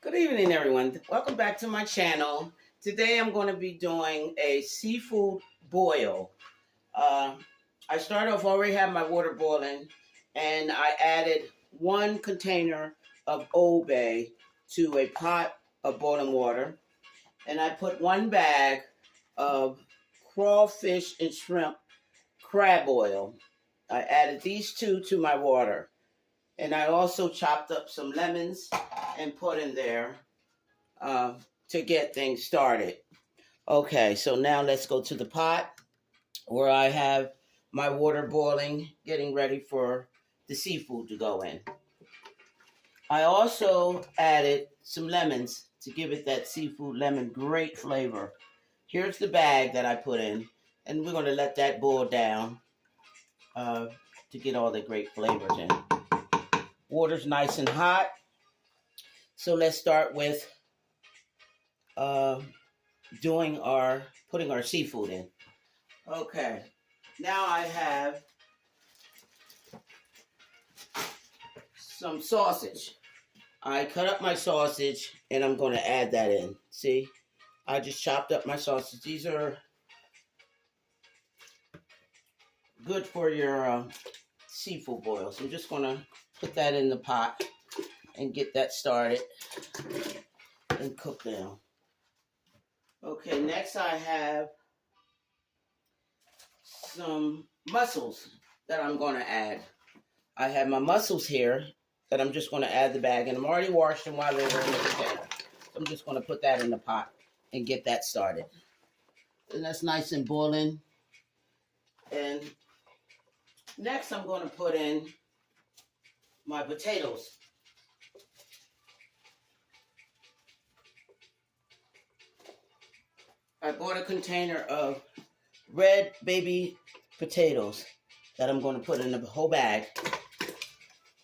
Good evening, everyone. Welcome back to my channel. Today I'm going to be doing a seafood boil. Uh, I started off, already had my water boiling, and I added 1 container of Old Bay to a pot of boiling water. And I put 1 bag of crawfish and shrimp crab oil. I added these two to my water. And I also chopped up some lemons and put in there to get things started. Okay, so now let's go to the pot where I have my water boiling, getting ready for the seafood to go in. I also added some lemons to give it that seafood lemon great flavor. Here's the bag that I put in, and we're going to let that boil down to get all the great flavors in. Water's nice and hot, so let's start with putting our seafood in. Okay, now I have some sausage. I cut up my sausage and I'm going to add that in. See, I just chopped up my sausage. These are good for your seafood boils. I'm just going to put that in the pot and get that started and cook down. Okay, next I have some mussels that I'm going to add. I have my mussels here that I'm just going to add the bag, and I'm already washed them while they were in the container. So I'm just going to put that in the pot and get that started. And that's nice and boiling. And next I'm going to put in my potatoes. I bought a container of red baby potatoes that I'm going to put in the whole bag.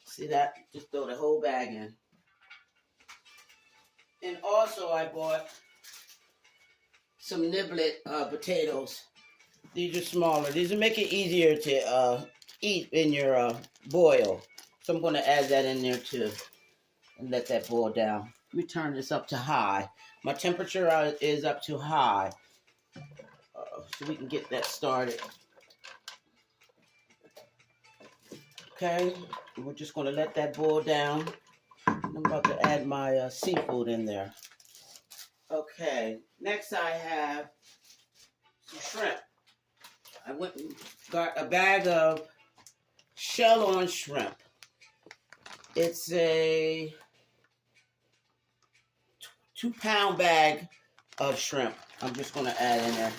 See that? Just throw the whole bag in. And also I bought some niblet potatoes. These are smaller. These will make it easier to eat in your boil. So I'm going to add that in there too and let that boil down. Let me turn this up to high. My temperature is up to high, so we can get that started. Okay, we're just going to let that boil down. I'm about to add my seafood in there. Okay, next I have some shrimp. I went and got a bag of shell-on shrimp. It's a 2-pound bag of shrimp. I'm just going to add in there.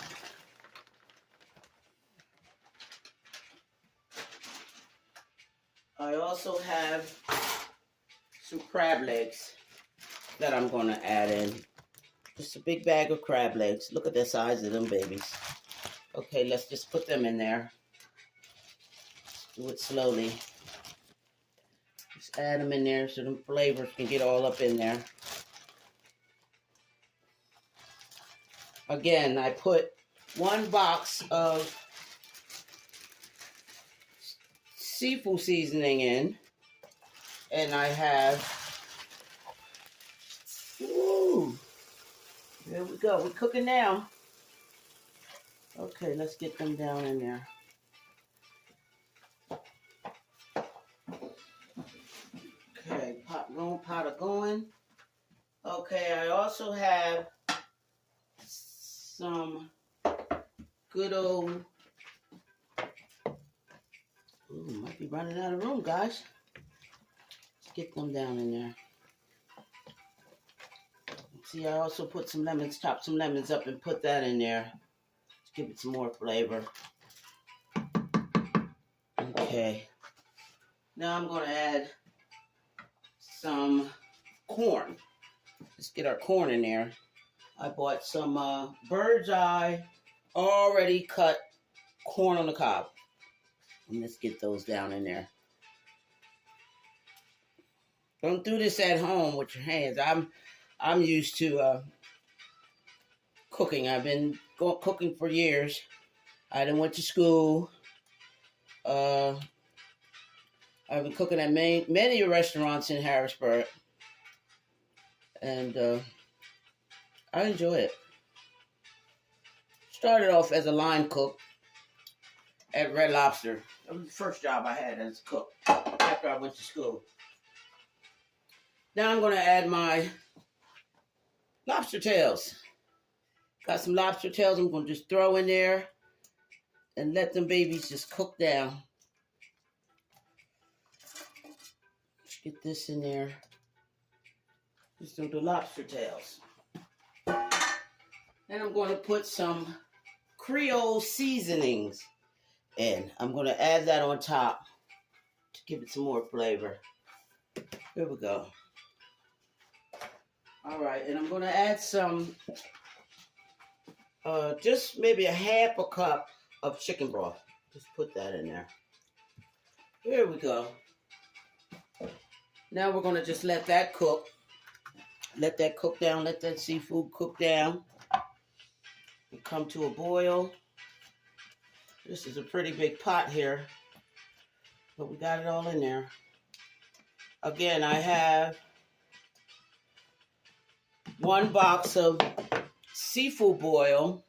I also have some crab legs that I'm going to add in. Just a big bag of crab legs. Look at the size of them babies. Okay, let's just put them in there. Do it slowly. Just add them in there so the flavors can get all up in there. Again, I put 1 box of seafood seasoning in, and I have, ooh, there we go. We're cooking now. Okay, let's get them down in there. Okay, pot going. Okay, I also have some good old, ooh, might be running out of room, guys. Let's get them down in there. See, I also put some lemons, chopped some lemons up and put that in there to give it some more flavor. Okay. Now I'm going to add some corn. Let's get our corn in there. I bought some bird's eye, already cut corn on the cob. And let's get those down in there. Don't do this at home with your hands. I'm used to cooking. I've been cooking for years. I done went to school. I've been cooking at many restaurants in Harrisburg. and I enjoy it. Started off as a line cook at Red Lobster. That was the first job I had as a cook after I went to school. Now I'm going to add my lobster tails. Got some lobster tails I'm going to just throw in there and let them babies just cook down. Let's get this in there. Just do the lobster tails. Then I'm going to put some Creole seasonings in. I'm going to add that on top to give it some more flavor. Here we go. All right, and I'm going to add some, just maybe a half a cup of chicken broth. Just put that in there. Here we go. Now we're going to just let that cook. Let that cook down. Let that seafood cook down. And come to a boil. This is a pretty big pot here, but we got it all in there. Again, I have 1 box of seafood boil.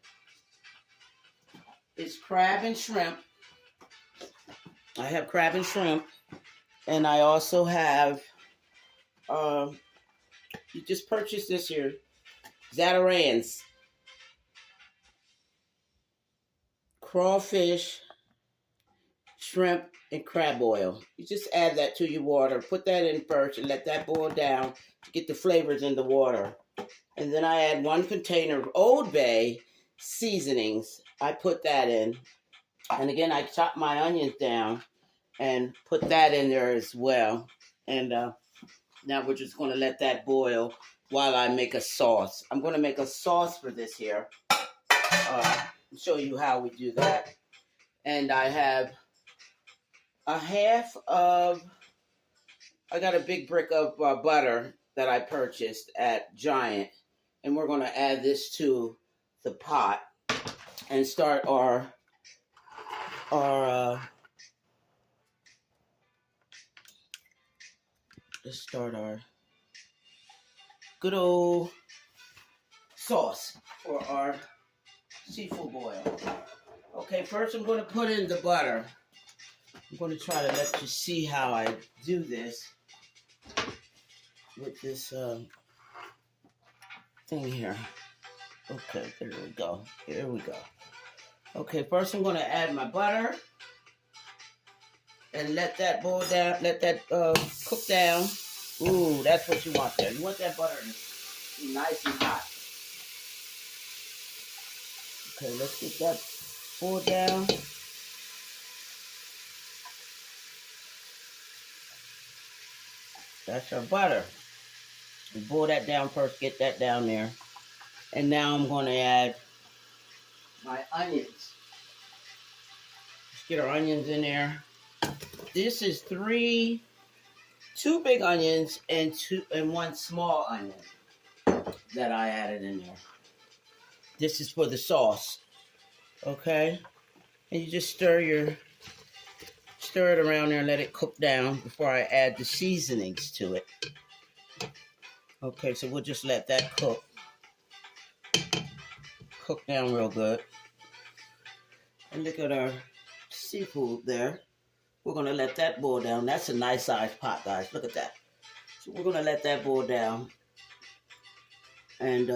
It's crab and shrimp. I have crab and shrimp. And I also have, you just purchased this here, Zatarain's crawfish, shrimp, and crab oil. You just add that to your water. Put that in first and let that boil down to get the flavors in the water. And then I add 1 container of Old Bay seasonings. I put that in. And again, I chop my onions down and put that in there as well. And now we're just going to let that boil while I make a sauce. I'm going to make a sauce for this here. Show you how we do that. And I have a half of, I got a big brick of butter that I purchased at Giant. And we're going to add this to the pot and start our let's start our good old sauce for our seafood boil. Okay, first I'm going to put in the butter. I'm going to try to let you see how I do this with this thing here. Okay, there we go. Here we go. Okay, first I'm going to add my butter and let that boil down, let that cook down. Ooh, that's what you want there. You want that butter to be nice and hot. Okay, let's get that boiled down. That's our butter. We boil that down first, get that down there. And now I'm going to add my onions. Let's get our onions in there. This is 2 big onions and 1 small onion that I added in there. This is for the sauce. Okay? And you just stir it around there and let it cook down before I add the seasonings to it. Okay, so we'll just let that cook down real good. And look at our seafood there. We're going to let that boil down. That's a nice sized pot, guys. Look at that. So we're going to let that boil down and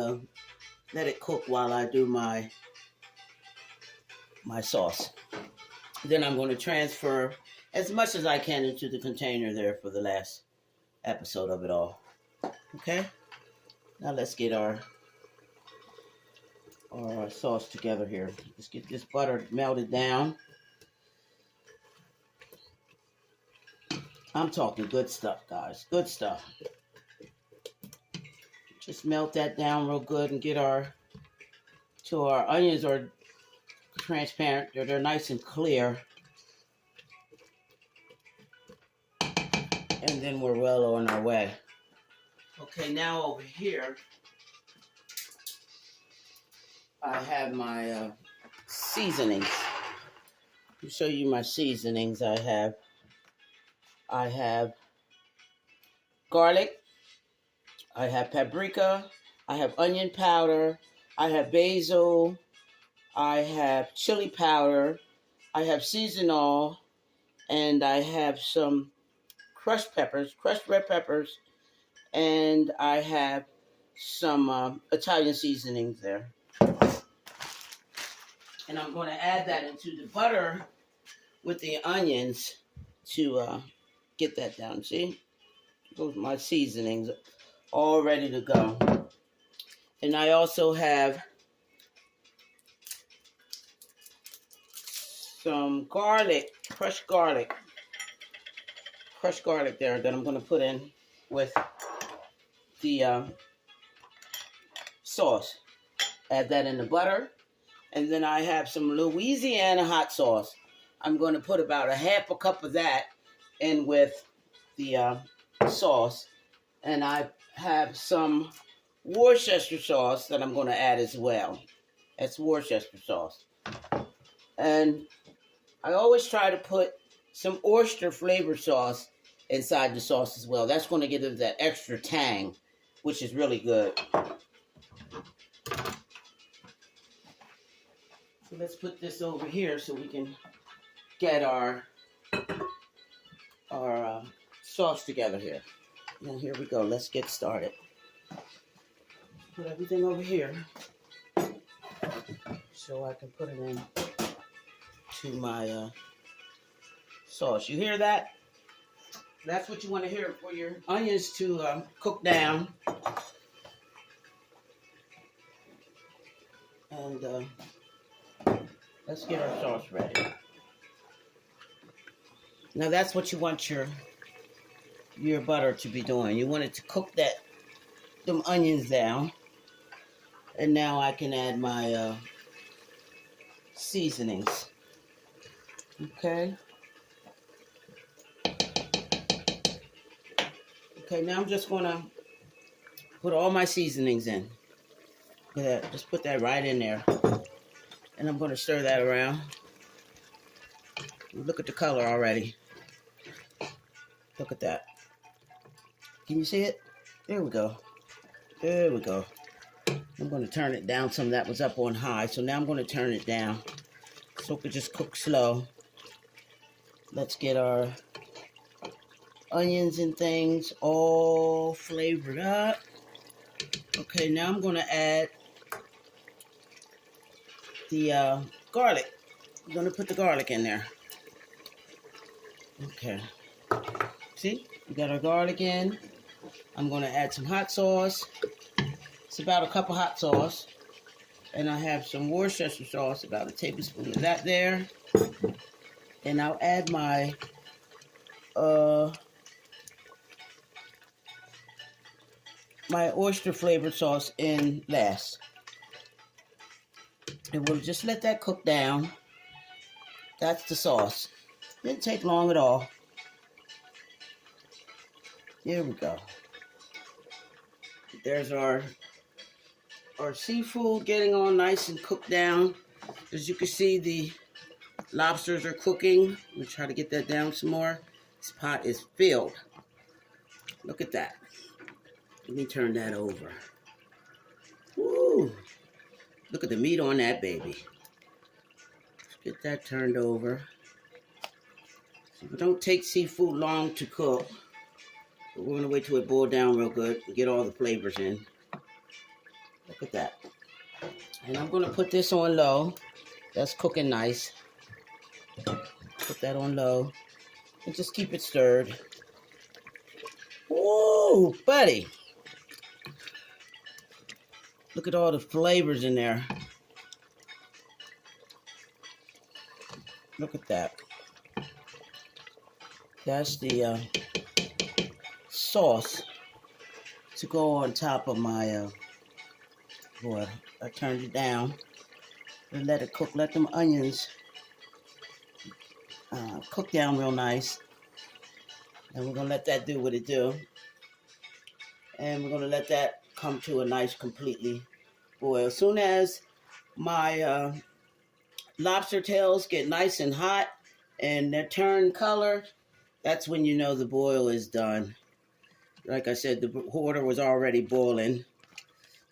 let it cook while I do my sauce. Then I'm going to transfer as much as I can into the container there for the last episode of it all. Okay? Now let's get our sauce together here. Let's get this butter melted down. I'm talking good stuff, guys. Good stuff. Just melt that down real good and get our onions are transparent. They're nice and clear. And then we're well on our way. Okay, now over here, I have my seasonings. Let me show you my seasonings. I have garlic. I have paprika, I have onion powder, I have basil, I have chili powder, I have seasonal, and I have some crushed peppers, crushed red peppers, and I have some Italian seasonings there. And I'm going to add that into the butter with the onions to get that down. See? Those are my seasonings all ready to go. And I also have some garlic, crushed garlic there that I'm going to put in with the sauce. Add that in the butter. And then I have some Louisiana hot sauce. I'm going to put about a half a cup of that in with the sauce. And I have some Worcestershire sauce that I'm going to add as well. That's Worcestershire sauce. And I always try to put some oyster flavor sauce inside the sauce as well. That's going to give it that extra tang, which is really good. So let's put this over here so we can get our sauce together here. Now here we go. Let's get started. Put everything over here so I can put it in to my sauce. You hear that? That's what you want to hear for your onions to cook down. And let's get our sauce ready. Now that's what you want your butter to be doing. You want it to cook them onions down. And now I can add my seasonings. Okay. Okay, now I'm just gonna put all my seasonings in. Look at that. Just put that right in there. And I'm gonna stir that around. Look at the color already. Look at that. Can you see it? There we go. There we go. I'm going to turn it down. Some of that was up on high. So now I'm going to turn it down so it could just cook slow. Let's get our onions and things all flavored up. Okay, now I'm going to add the garlic. I'm going to put the garlic in there. Okay. See? We got our garlic in. I'm going to add some hot sauce. It's about a cup of hot sauce. And I have some Worcestershire sauce, about a tablespoon of that there. And I'll add my my oyster flavored sauce in last. And we'll just let that cook down. That's the sauce. Didn't take long at all. Here we go. There's our seafood getting all nice and cooked down. As you can see, the lobsters are cooking. Let me try to get that down some more. This pot is filled. Look at that. Let me turn that over. Woo! Look at the meat on that baby. Let's get that turned over. So it don't take seafood long to cook. But we're going to wait till it boils down real good and get all the flavors in. Look at that. And I'm going to put this on low. That's cooking nice. Put that on low. And just keep it stirred. Whoa, buddy. Look at all the flavors in there. Look at that. That's the sauce to go on top of my boy. I turned it down and let it cook. Let them onions cook down real nice. And we're going to let that do what it do. And we're going to let that come to a nice completely boil. As soon as my lobster tails get nice and hot and they turn color, that's when you know the boil is done. Like I said, the water was already boiling.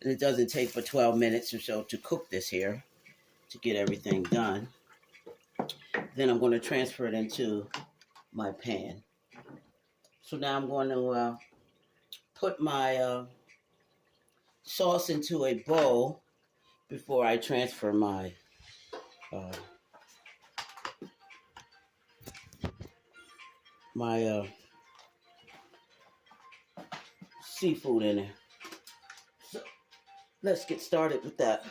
And it doesn't take but 12 minutes or so to cook this here, to get everything done. Then I'm going to transfer it into my pan. So now I'm going to put my sauce into a bowl before I transfer my uh, seafood in there. So let's get started with that.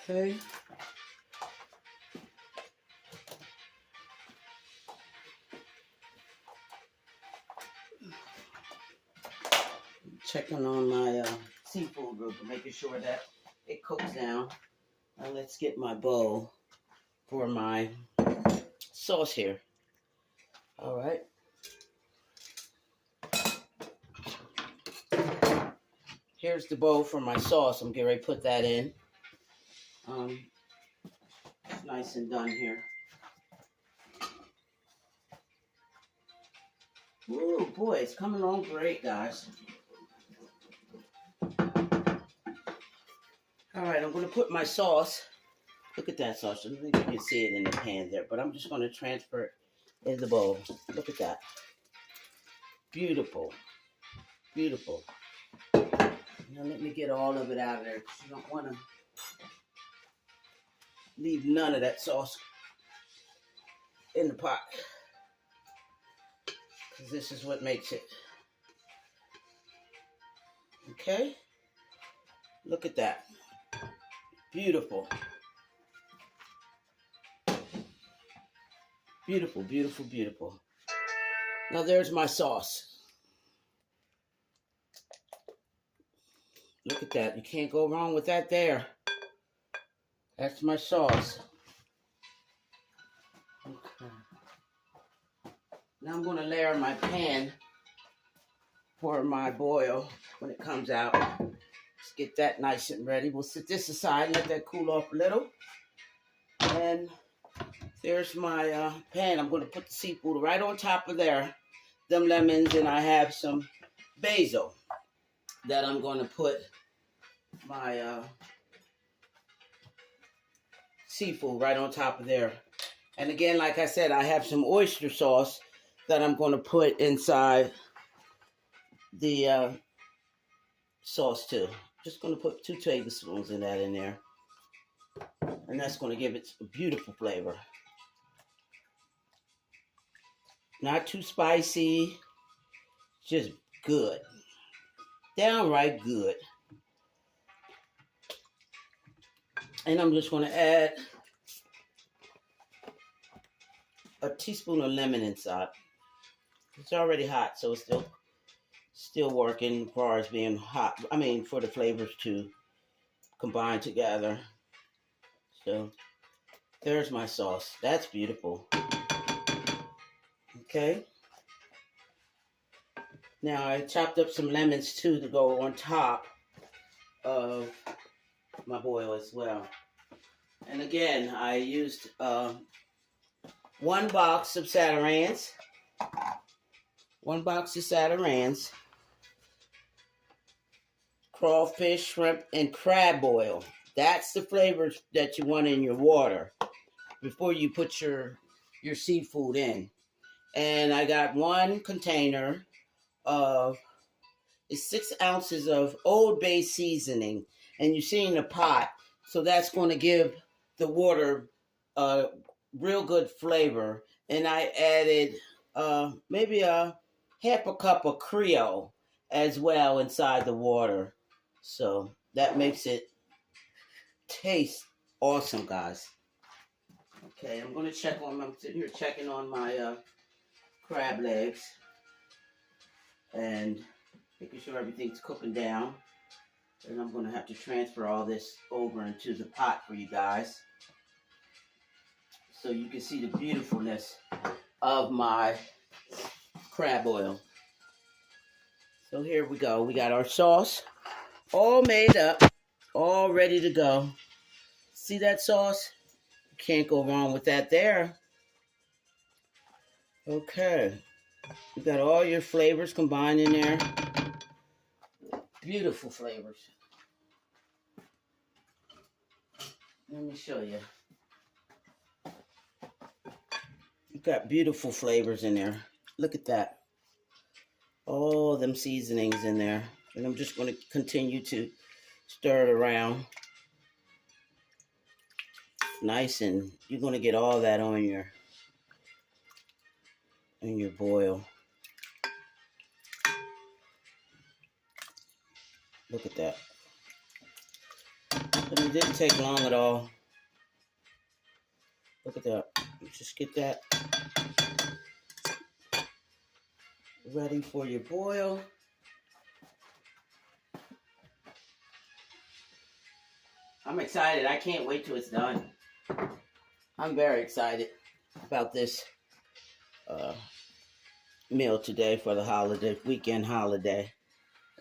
Okay. Checking on my seafood group and making sure that it cooks down. Now let's get my bowl for my sauce here. All right. Here's the bowl for my sauce. I'm getting ready to put that in. It's nice and done here. Ooh, boy, it's coming along great, guys. All right, I'm going to put my sauce. Look at that sauce. I don't think you can see it in the pan there, but I'm just going to transfer it in the bowl. Look at that. Beautiful. Beautiful. Now let me get all of it out of there because you don't want to leave none of that sauce in the pot. Because this is what makes it. Okay? Look at that. Beautiful. Beautiful, beautiful, beautiful. Now there's my sauce. Look at that. You can't go wrong with that there. That's my sauce. Okay. Now I'm going to layer my pan for my boil when it comes out. Let's get that nice and ready. We'll set this aside and let that cool off a little. And there's my pan. I'm going to put the seafood right on top of there. Them lemons, and I have some basil that I'm going to put my seafood right on top of there. And again, like I said, I have some oyster sauce that I'm going to put inside the sauce too. Just going to put 2 tablespoons in there. And that's going to give it a beautiful flavor. Not too spicy, just good. Downright good. And I'm just going to add a teaspoon of lemon inside. It's already hot, so it's still working as far as being hot. I mean, for the flavors to combine together. So there's my sauce. That's beautiful. Okay. Now I chopped up some lemons too to go on top of my boil as well. And again, I used 1 box of Saturans. 1 box of Saturans. Crawfish, shrimp, and crab oil. That's the flavors that you want in your water before you put your seafood in. And I got 1 container of 6 ounces of Old Bay seasoning. And you see in the pot, so that's going to give the water a real good flavor. And I added maybe a half a cup of Creole as well inside the water. So that makes it taste awesome, guys. Okay, I'm going to I'm sitting here checking on my crab legs and making sure everything's cooking down. And I'm going to have to transfer all this over into the pot for you guys, so you can see the beautifulness of my crab oil. So here we go. We got our sauce all made up, all ready to go. See that sauce? You Can't go wrong with that there. Okay. You got all your flavors combined in there. Beautiful flavors. Let me show you. You got beautiful flavors in there. Look at that. All them seasonings in there. And I'm just going to continue to stir it around. Nice, and you're going to get all that on your boil. Look at that. And it didn't take long at all. Look at that. Just get that ready for your boil. I'm excited. I can't wait till it's done. I'm very excited about this meal today for the holiday, weekend holiday.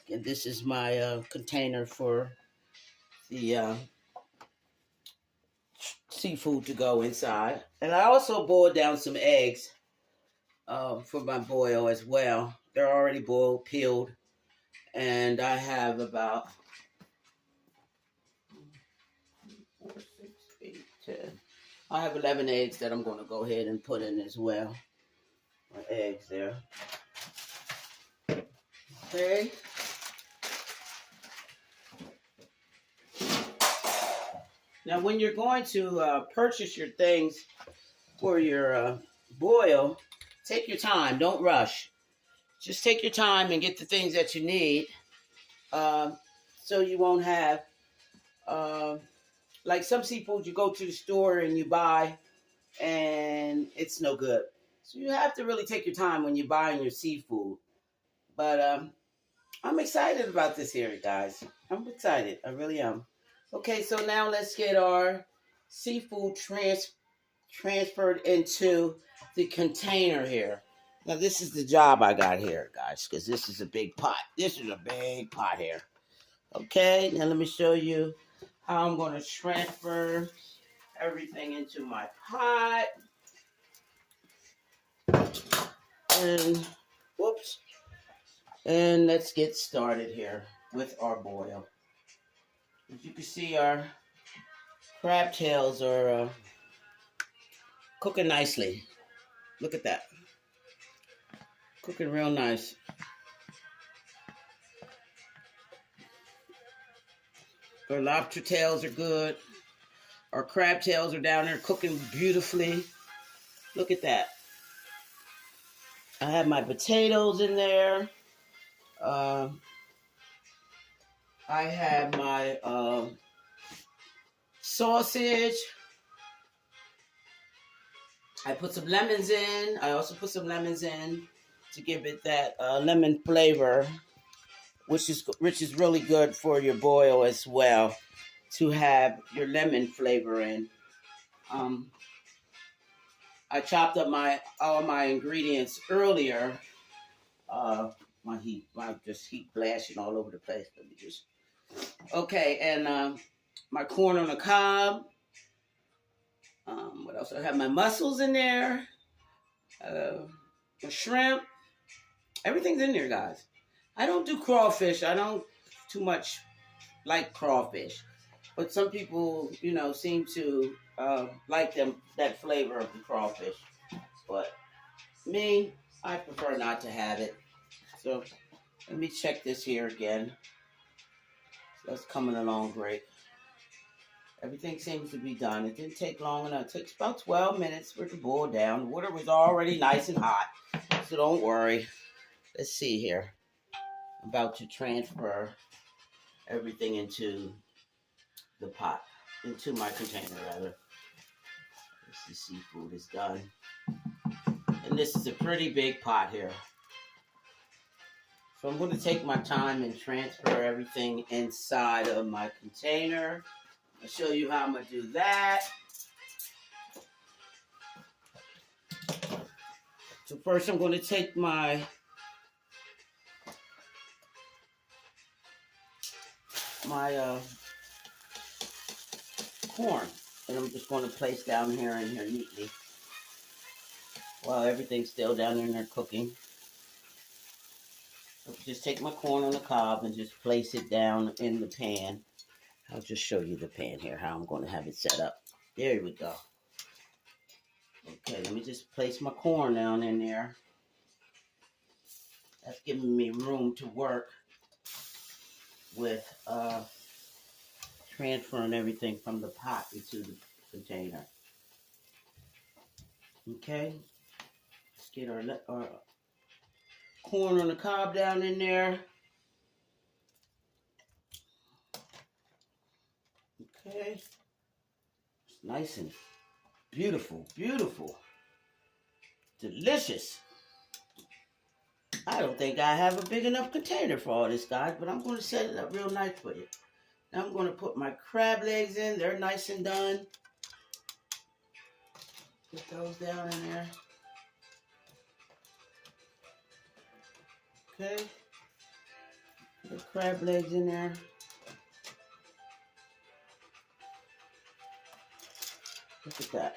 And this is my container for the seafood to go inside. And I also boiled down some eggs for my boil as well. They're already boiled, peeled. And I have about 4, 6, 8, 10. I have 11 eggs that I'm going to go ahead and put in as well. My eggs there. Okay. Now, when you're going to purchase your things for your boil, take your time. Don't rush. Just take your time and get the things that you need, so you won't have, like some seafood you go to the store and you buy, and it's no good. So you have to really take your time when you're buying your seafood. But I'm excited about this here, guys. I'm excited. I really am. Okay, so now let's get our seafood transferred into the container here. Now, this is the job I got here, guys, because this is a big pot. This is a big pot here. Okay, now let me show you how I'm going to transfer everything into my pot. And, whoops. And let's get started here with our boil. As you can see, our crab tails are cooking nicely. Look at that. Cooking real nice. Our lobster tails are good. Our crab tails are down there cooking beautifully. Look at that. I have my potatoes in there. I have my sausage. I put some lemons in. I also put some lemons in to give it that lemon flavor, which is really good for your boil as well, to have your lemon flavor in. I chopped up all my ingredients earlier. My heat flashing all over the place. Let me just. Okay, and my corn on the cob. What else? I have my mussels in there. My shrimp. Everything's in there, guys. I don't do crawfish. I don't too much like crawfish. But some people, seem to like that flavor of the crawfish. But me, I prefer not to have it. So let me check this here again. So that's coming along great. Everything seems to be done. It didn't take long enough. It takes about 12 minutes for it to boil down. The water was already nice and hot, so don't worry. Let's see here. I'm about to transfer everything into the pot, into my container, rather. The seafood is done. And this is a pretty big pot here. So I'm going to take my time and transfer everything inside of my container. I'll show you how I'm going to do that. So first I'm going to take my corn And I'm just going to place down here in here neatly while everything's still down in there cooking. So just take my corn on the cob and just place it down in the pan. I'll just show you the pan here, how I'm going to have it set up. There we go. Okay, let me just place my corn down in there. That's giving me room to work with transferring everything from the pot into the container. Okay, let's get our corn on the cob down in there. Okay, it's nice and beautiful, beautiful, delicious. I don't think I have a big enough container for all this, guys, but I'm going to set it up real nice for you. Now I'm going to put my crab legs in. They're nice and done. Put those down in there. Okay. Put the crab legs in there. Look at that.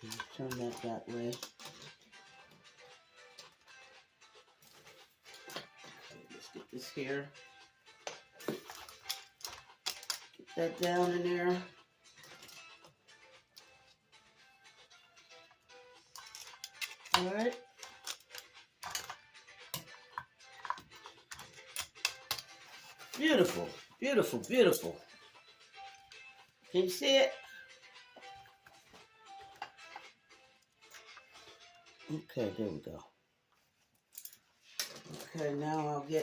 Okay, turn that way. Okay, let's get this here. Get that down in there. All right. Beautiful, beautiful, beautiful. Can you see it? Okay, there we go. Okay, now I'll get